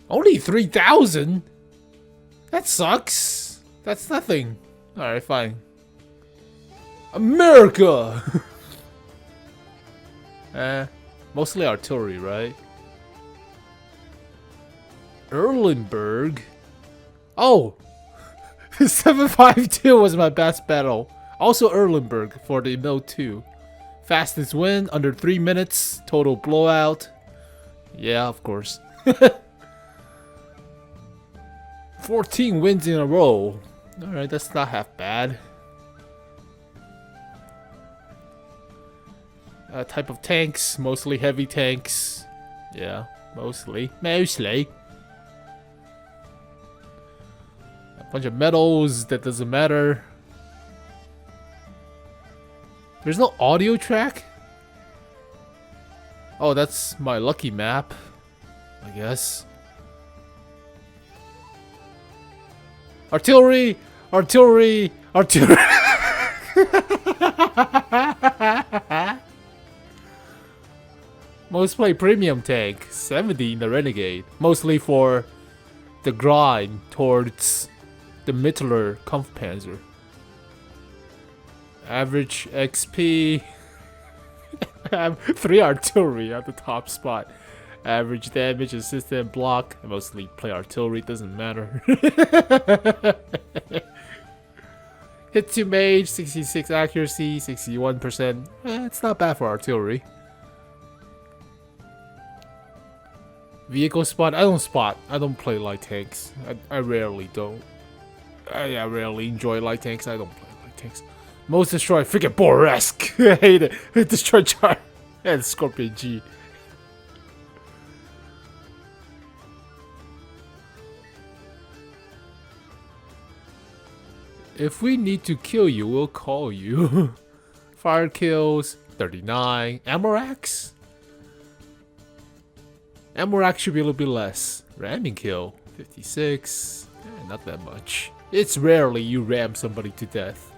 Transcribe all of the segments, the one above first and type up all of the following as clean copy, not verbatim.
Only 3,000? That sucks. That's nothing. Alright, fine. America! Mostly artillery, right? Erlenberg? Oh! 752 was my best battle. Also Erlenberg for the Note 2. Fastest win, under 3 minutes. Total blowout. Yeah, of course. 14 wins in a row. Alright, that's not half bad. Type of tanks, mostly heavy tanks. Yeah, mostly. A bunch of medals, that doesn't matter. There's no audio track? Oh, that's my lucky map, I guess. Artillery! Artillery! Artillery! Most play premium tank, 70 in the Renegade. Mostly for the grind towards the Mittler Kampfpanzer. Average XP. I have 3 artillery at the top spot. Average damage, assistant, block. I mostly play artillery, doesn't matter. Hit to mage, 66 accuracy, 61%. It's not bad for artillery. Vehicle spot, I don't spot. I don't play light tanks. I rarely don't. I rarely enjoy light tanks. I don't play light tanks. Most destroy, freaking Bourrasque. I hate it. Destroy Char and Scorpion G. If we need to kill you, we'll call you. Fire kills, 39. Amorax? Amorax should be a little bit less. Ramming kill, 56. Not that much. It's rarely you ram somebody to death.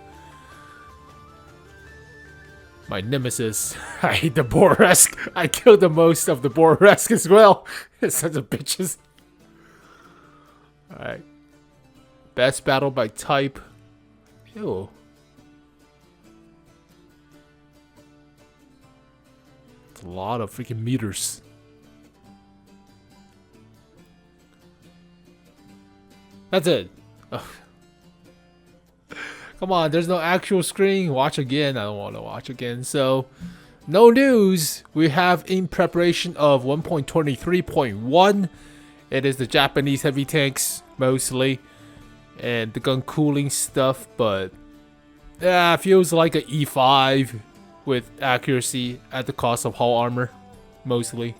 My nemesis. I hate the Bourrasque. I killed the most of the Bourrasque as well. Sons of bitches. Alright. Best battle by type. Ew. It's a lot of freaking meters. That's it. Ugh. Come on, there's no actual screen. Watch again. I don't want to watch again. So, no news. We have in preparation of 1.23.1. It is the Japanese heavy tanks mostly, and the gun cooling stuff. But yeah, it feels like a E5 with accuracy at the cost of hull armor, mostly.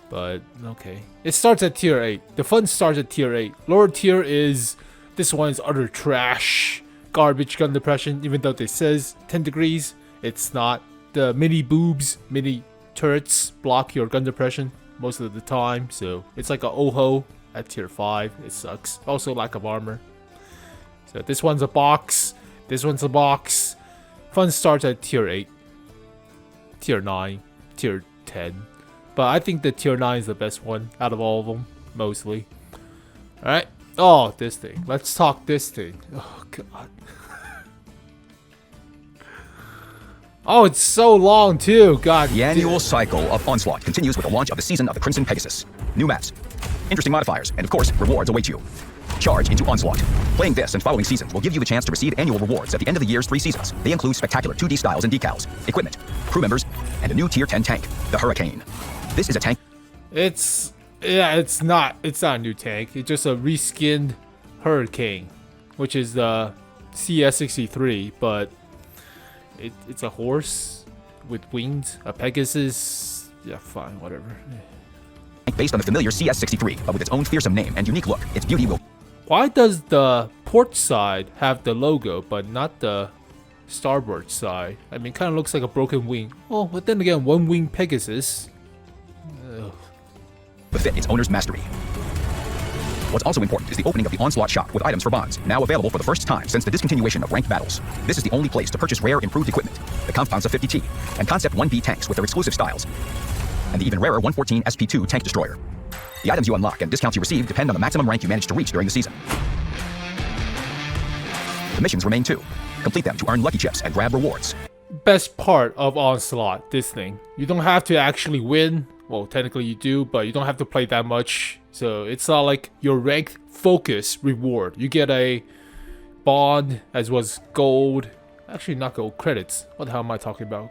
But okay, it starts at tier 8. The fun starts at tier 8. Lower tier is this one's utter trash. Garbage gun depression, even though it says 10 degrees, it's not. The mini boobs, mini turrets block your gun depression most of the time, so it's like a OHO at tier 5. It sucks. Also lack of armor. So this one's a box, this one's a box. Fun starts at tier 8, tier 9, tier 10. But I think the tier 9 is the best one out of all of them, mostly. Alright. Oh, this thing. Let's talk this thing. Oh, God. Oh, it's so long, too. God. The annual cycle of Onslaught continues with the launch of the season of the Crimson Pegasus. New maps, interesting modifiers, and of course, rewards await you. Charge into Onslaught. Playing this and following seasons will give you the chance to receive annual rewards at the end of the year's 3 seasons. They include spectacular 2D styles and decals, equipment, crew members, and a new tier 10 tank, the 𝗔𝘁𝗁. This is a tank. It's not a new tank. It's just a reskinned 𝗔𝘁𝗁, which is the CS63, but it's a horse with wings, a Pegasus. Yeah, fine, whatever. Based on the familiar CS63, but with its own fearsome name and unique look, its beauty will... Why does the port side have the logo, but not the starboard side? I mean, it kind of looks like a broken wing. Oh, but then again, one wing Pegasus. Ugh. Befit its owner's mastery. What's also important is the opening of the Onslaught shop with items for bonds, now available for the first time since the discontinuation of ranked battles. This is the only place to purchase rare improved equipment, the Kampfpanzer 50T, and Concept 1B tanks with their exclusive styles, and the even rarer 114 SP2 tank destroyer. The items you unlock and discounts you receive depend on the maximum rank you manage to reach during the season. The missions remain too. Complete them to earn lucky chips and grab rewards. Best part of Onslaught, this thing. You don't have to actually win. Well, technically you do, but you don't have to play that much. So it's not like your rank focus reward. You get a bond as well as gold. Actually, not gold, credits. What the hell am I talking about?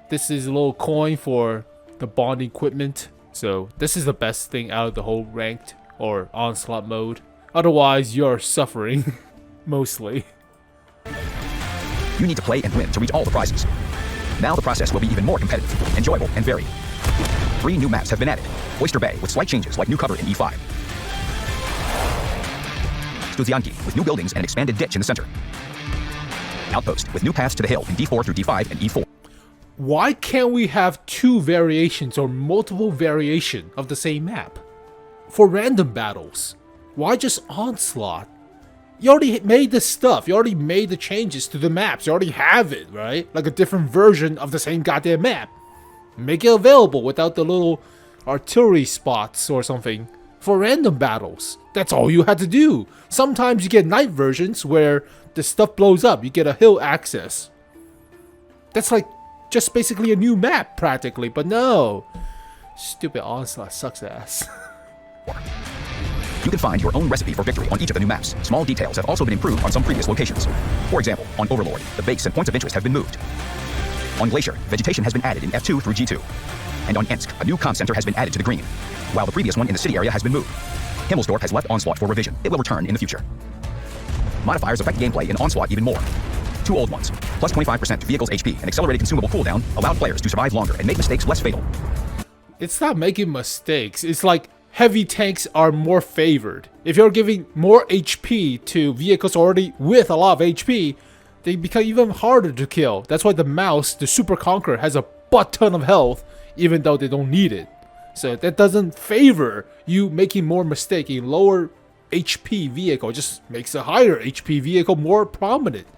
This is a little coin for the bond equipment. So this is the best thing out of the whole ranked or Onslaught mode. Otherwise, you're suffering mostly. You need to play and win to reach all the prizes. Now the process will be even more competitive, enjoyable, and varied. 3 new maps have been added. Oyster Bay with slight changes like new cover in E5. 𝗕ecie𝗀𝗋𝗄𝘁 with new buildings and an expanded ditch in the center. Outpost with new paths to the hill in D4 through D5 and E4. Why can't we have 2 variations or multiple variation of the same map? For random battles, why just Onslaught? You already made this stuff, you already made the changes to the maps, you already have it, right? Like a different version of the same goddamn map. Make it available without the little artillery spots or something for random battles. That's all you had to do. Sometimes you get night versions where the stuff blows up, you get a hill access. That's like just basically a new map practically, but no. Stupid Onslaught sucks ass. You can find your own recipe for victory on each of the new maps. Small details have also been improved on some previous locations. For example, on Overlord, the bakes and points of interest have been moved. On Glacier, vegetation has been added in F2 through G2. And on Ensk, a new comm center has been added to the green, while the previous one in the city area has been moved. 𝗕𝘁𝗁𝗏 has left Onslaught for revision. It will return in the future. Modifiers affect gameplay in Onslaught even more. 2 old ones, plus 25% to vehicles HP and accelerated consumable cooldown, allowed players to survive longer and make mistakes less fatal. It's not making mistakes, it's like heavy tanks are more favored. If you're giving more HP to vehicles already with a lot of HP, they become even harder to kill. That's why the mouse, the Super Conqueror, has a butt ton of health, even though they don't need it. So that doesn't favor you making more mistake in lower HP vehicle. It just makes a higher HP vehicle more prominent.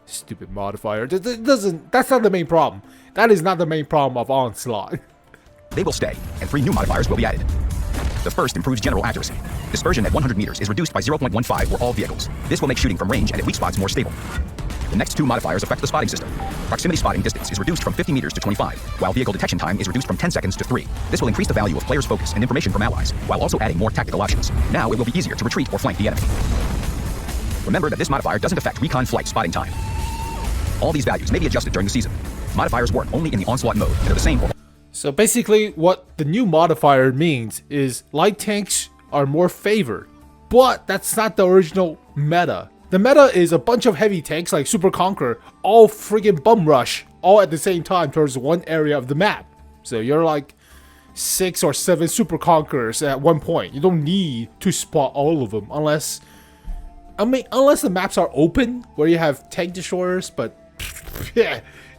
Stupid modifier. That's not the main problem. That is not the main problem of Onslaught. They will stay, and 3 new modifiers will be added. The first improves general accuracy. Dispersion at 100 meters is reduced by 0.15 for all vehicles. This will make shooting from range and at weak spots more stable. The next 2 modifiers affect the spotting system. Proximity spotting distance is reduced from 50 meters to 25, while vehicle detection time is reduced from 10 seconds to 3. This will increase the value of players' focus and information from allies, while also adding more tactical options. Now it will be easier to retreat or flank the enemy. Remember that this modifier doesn't affect recon flight spotting time. All these values may be adjusted during the season. Modifiers work only in the Onslaught mode and are the same for. So basically what the new modifier means is light tanks are more favored, but that's not the original meta. The meta is a bunch of heavy tanks like Super Conqueror all friggin' bum rush all at the same time towards one area of the map. So you're like 6 or 7 Super Conquerors at one point. You don't need to spot all of them unless the maps are open where you have tank destroyers, but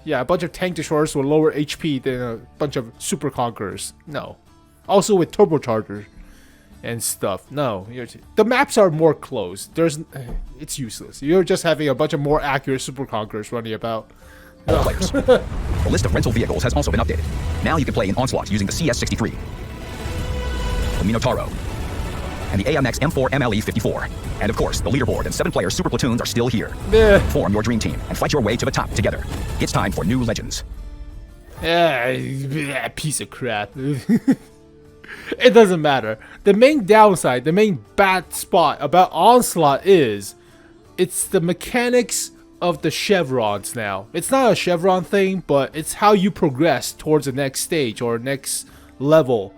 yeah, a bunch of tank destroyers with lower HP than a bunch of Super Conquerors. No. Also with turbochargers and stuff. No. The maps are more closed. It's useless. You're just having a bunch of more accurate Super Conquerors running about. All players. The list of rental vehicles has also been updated. Now you can play in Onslaught using the CS63, the Minotauro, and the AMX M4MLE54. And of course, the leaderboard and 7-player super platoons are still here. Form your dream team and fight your way to the top together. It's time for new legends. Piece of crap. It doesn't matter. The main downside, the main bad spot about Onslaught is it's the mechanics of the chevrons now. It's not a chevron thing, but it's how you progress towards the next stage or next level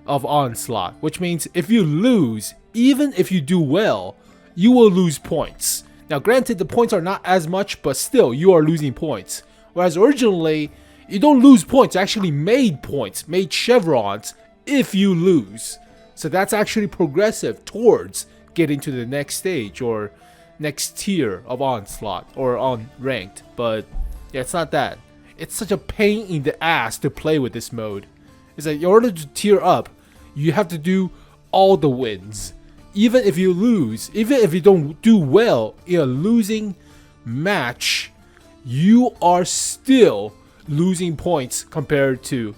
of Onslaught, which means if you lose, even if you do well, you will lose points. Now granted, the points are not as much, but still you are losing points. Whereas originally, you don't lose points, you actually made points, made chevrons if you lose. So that's actually progressive towards getting to the next stage or next tier of Onslaught or on ranked. But yeah, it's not that. It's such a pain in the ass to play with this mode. It's like in order to tier up, you have to do all the wins. Even if you lose, even if you don't do well in a losing match, you are still losing points compared to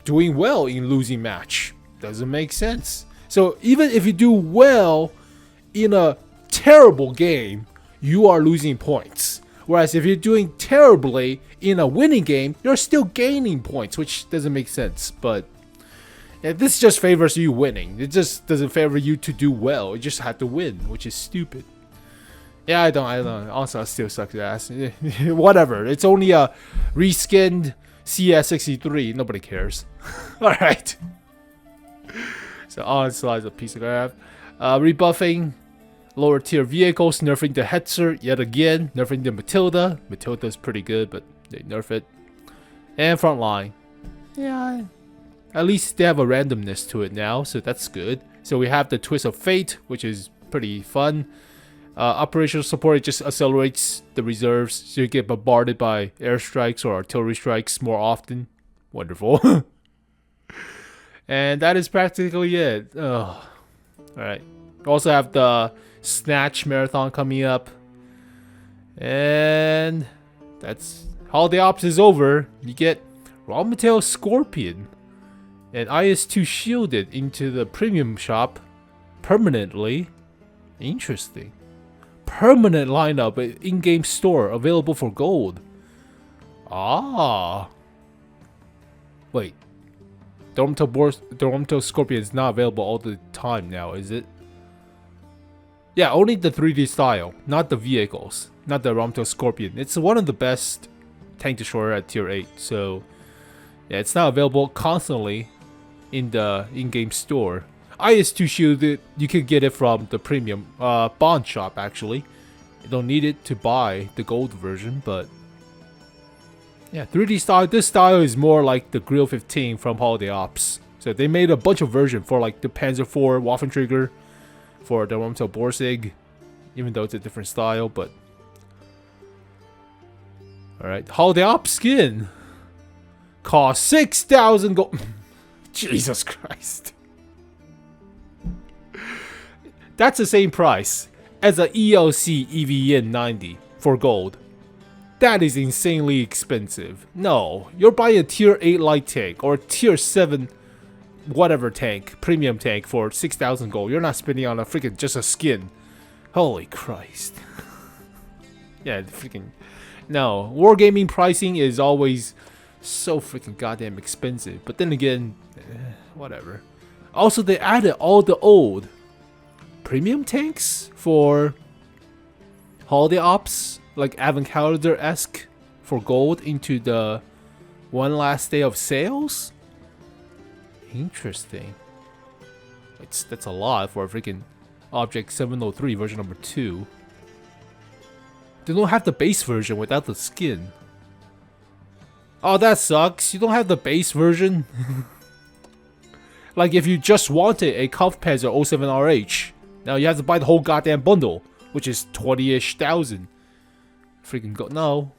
doing well in losing match. Doesn't make sense. So even if you do well in a terrible game, you are losing points. Whereas if you're doing terribly in a winning game, you're still gaining points, which doesn't make sense. But yeah, this just favors you winning. It just doesn't favor you to do well. You just have to win, which is stupid. Yeah, I don't. Also, still sucks ass. Whatever. It's only a reskinned CS63. Nobody cares. Alright. So, Onslaught is a piece of crap. Rebuffing lower tier vehicles, nerfing the 𝗕cie yet again, nerfing the 𝗕matilda. 𝗕matilda's pretty good, but they nerf it. And frontline. Yeah, at least they have a randomness to it now, so that's good. So we have the Twist of Fate, which is pretty fun. Operational support, it just accelerates the reserves, so you get bombarded by airstrikes or artillery strikes more often. Wonderful. And that is practically it. Alright. Also have the Snatch marathon coming up. And that's Holiday Ops is over. You get 𝗷𝗫𝗃𝗁𝗔 and 𝗖𝘀𝗃𝗃𝗀𝘀 into the premium shop permanently. Interesting. Permanent lineup in-game store available for gold. Ah. Wait. 𝗕𝗫𝗃𝗃𝗀𝘀 is not available all the time now, is it? Yeah, only the 3D style, not the vehicles, not the 𝗷𝗫𝗃𝗃𝗀𝗃. It's one of the best tank destroyer at tier 8, so yeah, it's not available constantly in the in-game store. 𝗖𝘀𝗃𝗃𝗀𝘀, you can get it from the premium bond shop actually. You don't need it to buy the gold version, but yeah, 3D style. This style is more like the Grill 15 from Holiday Ops. So they made a bunch of versions for like the Panzer IV Waffentrigger, for the 𝗷𝗫𝗃𝗃𝗀𝘀, even though it's a different style, but alright. Holiday Ops skin cost 6,000 gold. Jesus Christ. That's the same price as a 𝗂𝐿𝐶 EVN90 for gold. That is insanely expensive. No, you're buying a tier 8 light tank or a tier 7 whatever tank, premium tank for 6,000 gold. You're not spending on a freaking just a skin. Holy Christ. Yeah, freaking no. Wargaming pricing is always so freaking goddamn expensive. But then again, whatever. Also, they added all the old premium tanks for Holiday Ops, like Avant-Calendar-esque for gold into the one last day of sales. Interesting. That's a lot for a freaking Object 703 version number 2. They don't have the base version without the skin. Oh, that sucks. You don't have the base version. Like if you just wanted a Kampfpanzer 07RH, now you have to buy the whole goddamn bundle, which is 20-ish thousand. Freaking go no.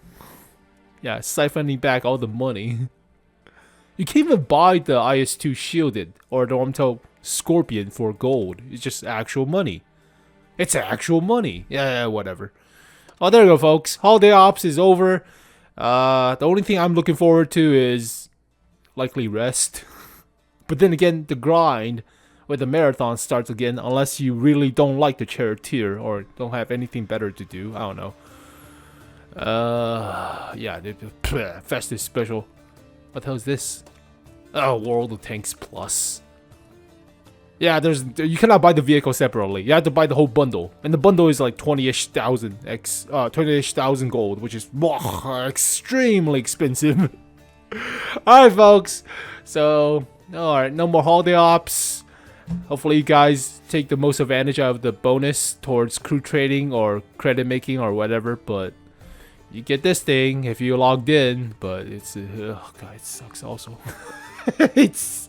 Yeah, siphoning back all the money. You can't even buy the 𝗖𝘀𝗃𝗃𝗀𝘀 or the 𝗷𝗫𝗃𝗃𝗃𝗀𝗃 for gold. It's just actual money. It's actual money. Yeah, whatever. Oh, there you go, folks. Holiday Ops is over. The only thing I'm looking forward to is likely rest. But then again, the grind with the marathon starts again, unless you really don't like the charioteer or don't have anything better to do. I don't know. Yeah, the festive special. What the hell is this? Oh, World of Tanks Plus. Yeah, you cannot buy the vehicle separately. You have to buy the whole bundle, and the bundle is like 20-ish thousand gold, which is extremely expensive. All right, folks. So, all right, no more Holiday Ops. Hopefully, you guys take the most advantage out of the bonus towards crew trading or credit making or whatever. But you get this thing if you logged in. But it's oh god, it sucks. Also, it's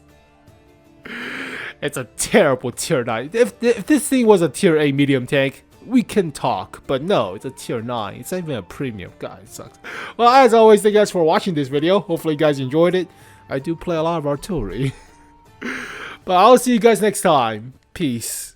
a terrible tier 9. If this thing was a tier 8 medium tank, we can talk. But no, it's a tier 9. It's not even a premium. God, it sucks. Well, as always, thank you guys for watching this video. Hopefully, you guys enjoyed it. I do play a lot of artillery. But I'll see you guys next time. Peace.